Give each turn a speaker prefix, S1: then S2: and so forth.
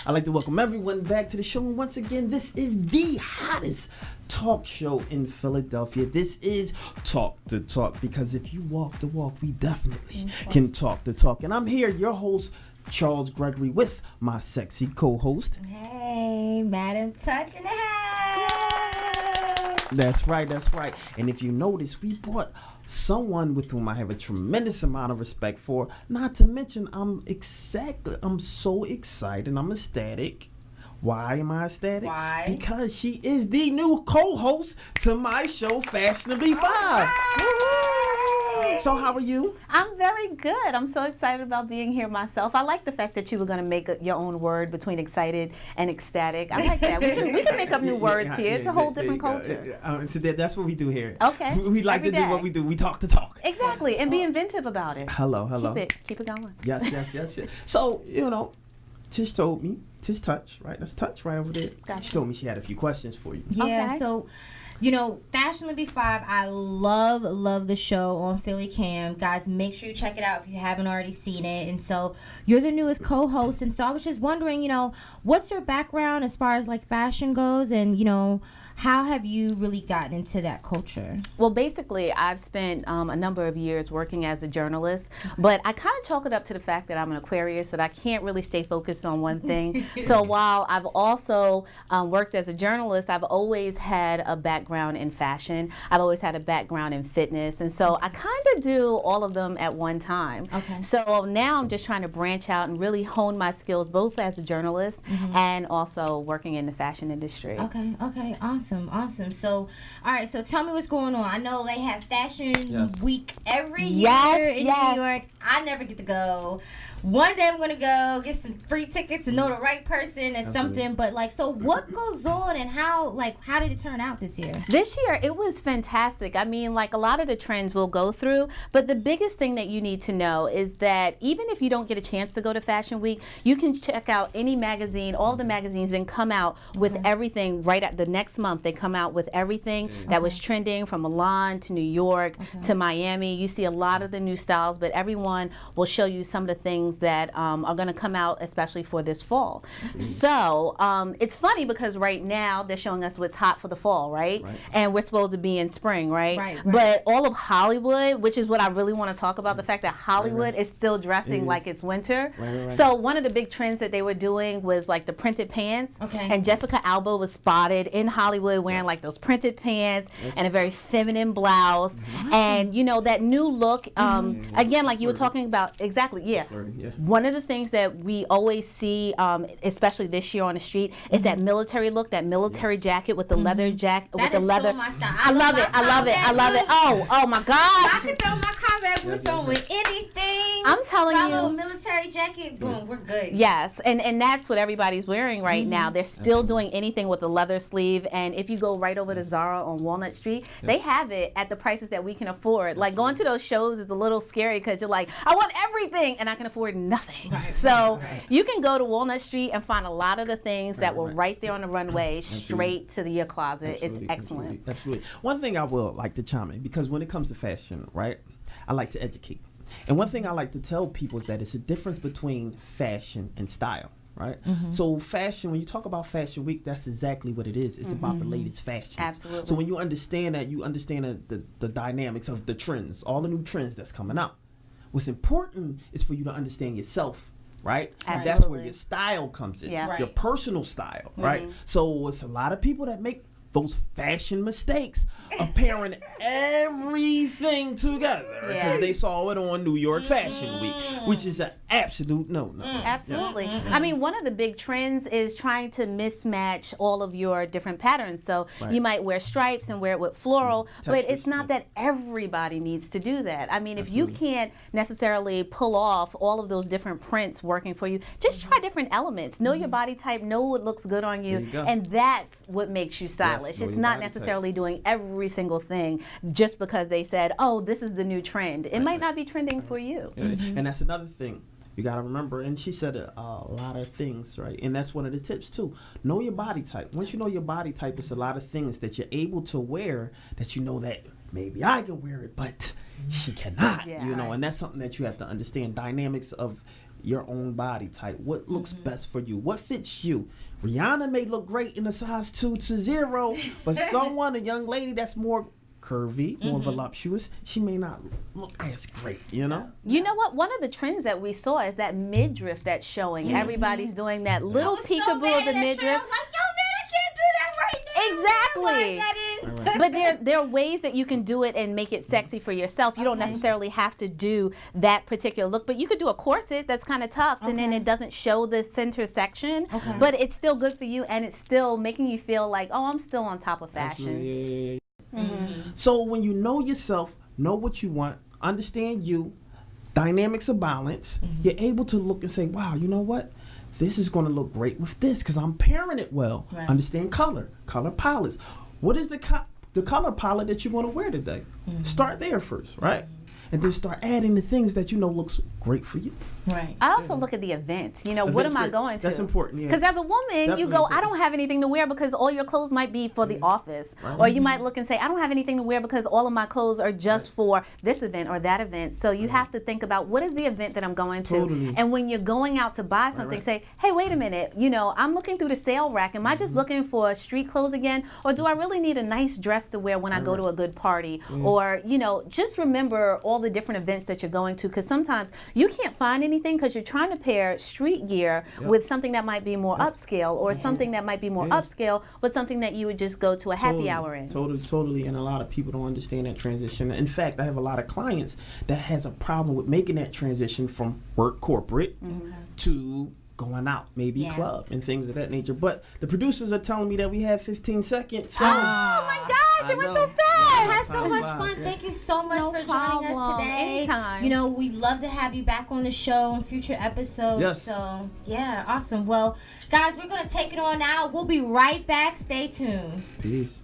S1: I'd like to welcome everyone back to the show. And once again, this is the hottest talk show in Philadelphia. This is Talk the Talk, because if you walk the walk, we definitely can talk the talk. And I'm here, your host, Charles Gregory, with my sexy co-host.
S2: Hey, Madim Touch in the house.
S1: That's right. And if you notice, we brought someone with whom I have a tremendous amount of respect for. Not to mention, I'm so excited. I'm ecstatic. Why am I ecstatic?
S2: Why?
S1: Because she is the new co-host to my show, Fashionista Regina Mitchell. So how are you?
S3: I'm very good. I'm so excited about being here myself. I like the fact that you were going to make your own word between excited and ecstatic. I like that. We can make up new words here. It's a whole different culture.
S1: So that's what we do here.
S3: Okay.
S1: We like
S3: Every
S1: to do
S3: day.
S1: what we do. We talk the talk.
S3: Exactly. And be inventive about it.
S1: Hello.
S3: Keep it going.
S1: Yes. So, Tish told me, Tish Touch, right? That's Touch right over there.
S3: Gotcha.
S1: She told me she had a few questions for you.
S2: Yeah,
S3: Okay.
S2: so, Fashionista 5, I love the show on Philly Cam. Guys, make sure you check it out if you haven't already seen it. And so, you're the newest co-host, and so I was just wondering, what's your background as far as, fashion goes, and, how have you really gotten into that culture?
S3: Well, basically, I've spent a number of years working as a journalist, but I kind of chalk it up to the fact that I'm an Aquarius, that I can't really stay focused on one thing. So while I've also worked as a journalist, I've always had a background in fashion. I've always had a background in fitness. And so I kind of do all of them at one time.
S2: Okay.
S3: So now I'm just trying to branch out and really hone my skills, both as a journalist and also working in the fashion industry.
S2: Okay, awesome. So, all right, so tell me what's going on. I know they have Fashion Week every year in New York. I never get to go. One day I'm going to go get some free tickets and know the right person or something. But, so what goes on and how did it turn out this year?
S3: This year, it was fantastic. I mean, a lot of the trends we'll go through, but the biggest thing that you need to know is that even if you don't get a chance to go to Fashion Week, you can check out any magazine, all the magazines, and come out with everything right at the next month. They come out with everything that was trending from Milan to New York to Miami. You see a lot of the new styles, but everyone will show you some of the things that are going to come out, especially for this fall. So it's funny because right now they're showing us what's hot for the fall, right? And we're supposed to be in spring, right? But all of Hollywood, which is what I really want to talk about, the fact that Hollywood is still dressing like it's winter. So one of the big trends that they were doing was the printed pants. And Jessica Alba was spotted in Hollywood wearing those printed pants and a very feminine blouse. And that new look, again, you were talking about, exactly, one of the things that we always see, especially this year on the street, is that military look, that military jacket with the leather jacket, with the leather.
S2: So my style.
S3: I love it. Oh my gosh.
S2: I could throw my combat boots on with anything.
S3: I'm telling you.
S2: My little military jacket, boom, we're good.
S3: Yes, and that's what everybody's wearing right now. They're still doing anything with a leather sleeve, and if you go right over to Zara on Walnut Street, they have it at the prices that we can afford. Going to those shows is a little scary because you're like, I want everything, and I can afford nothing. So you can go to Walnut Street and find a lot of the things that were right there on the runway, straight to your closet. It's excellent.
S1: Absolutely. One thing I will like to chime in, because when it comes to fashion, right, I like to educate. And one thing I like to tell people is that it's a difference between fashion and style. Right? So fashion, when you talk about Fashion Week, that's exactly what it is. It's about the latest fashions.
S3: Absolutely.
S1: So when you understand that, you understand the dynamics of the trends, all the new trends that's coming out. What's important is for you to understand yourself, right?
S3: Absolutely.
S1: That's where your style comes in,
S3: Yeah.
S1: your personal style, right? So it's a lot of people that make those fashion mistakes of pairing everything together because they saw it on New York Fashion Week, which is an absolute no.
S3: Absolutely. I mean, one of the big trends is trying to mismatch all of your different patterns. So you might wear stripes and wear it with floral, but it's not that everybody needs to do that. I mean, if you can't necessarily pull off all of those different prints working for you, just try different elements. Know your body type, know what looks good on you, and that's what makes you stylish. It's not necessarily doing every single thing just because they said, oh, this is the new trend. It might not be trending for you.
S1: And that's another thing. You got to remember, and she said a lot of things, right? And that's one of the tips, too. Know your body type. Once you know your body type, it's a lot of things that you're able to wear that you know that maybe I can wear it, but she cannot, you know, and that's something that you have to understand. Dynamics of your own body type. What looks best for you? What fits you? Rihanna may look great in a size 2 to 0, but a young lady that's more curvy, more voluptuous, she may not look as great, you know?
S3: You know what? One of the trends that we saw is that midriff that's showing. Everybody's doing that little peekaboo of the midriff. Exactly. But there are ways that you can do it and make it sexy for yourself. You don't necessarily have to do that particular look, but you could do a corset that's kind of tucked and then it doesn't show the center section, but it's still good for you and it's still making you feel like, oh, I'm still on top of fashion.
S1: So when you know yourself, know what you want, understand you, dynamics of balance, you're able to look and say, wow, you know what? This is going to look great with this because I'm pairing it well. Understand color palettes. What is the color palette that you want to wear today? Start there first, right? And then start adding the things that you know looks great for you.
S2: Right.
S3: I also look at the events. You know, what am I going to?
S1: That's important, yeah.
S3: Because as a woman, you go, I don't have anything to wear because all your clothes might be for the office. Or you might look and say, I don't have anything to wear because all of my clothes are just for this event or that event. So you have to think about what is the event that I'm going to. And when you're going out to buy something, say, hey, wait a minute. You know, I'm looking through the sale rack. Am I just looking for street clothes again? Or do I really need a nice dress to wear when I go to a good party? Or, you know, just remember all the different events that you're going to, because sometimes you can't find anything because you're trying to pair street gear with something that might be more upscale or something that might be more upscale with something that you would just go to a happy hour in.
S1: Totally. And a lot of people don't understand that transition. In fact, I have a lot of clients that has a problem with making that transition from work corporate to going out, maybe club and things of that nature. But the producers are telling me that we have 15 seconds. So
S3: oh my gosh, it went so fast.
S2: I had so much fun. Thank you so much for joining us today.
S3: Anytime.
S2: You know, we'd love to have you back on the show in future episodes.
S1: Yes.
S2: So, yeah, awesome. Well, guys, we're going to take it on out. We'll be right back. Stay tuned.
S1: peace.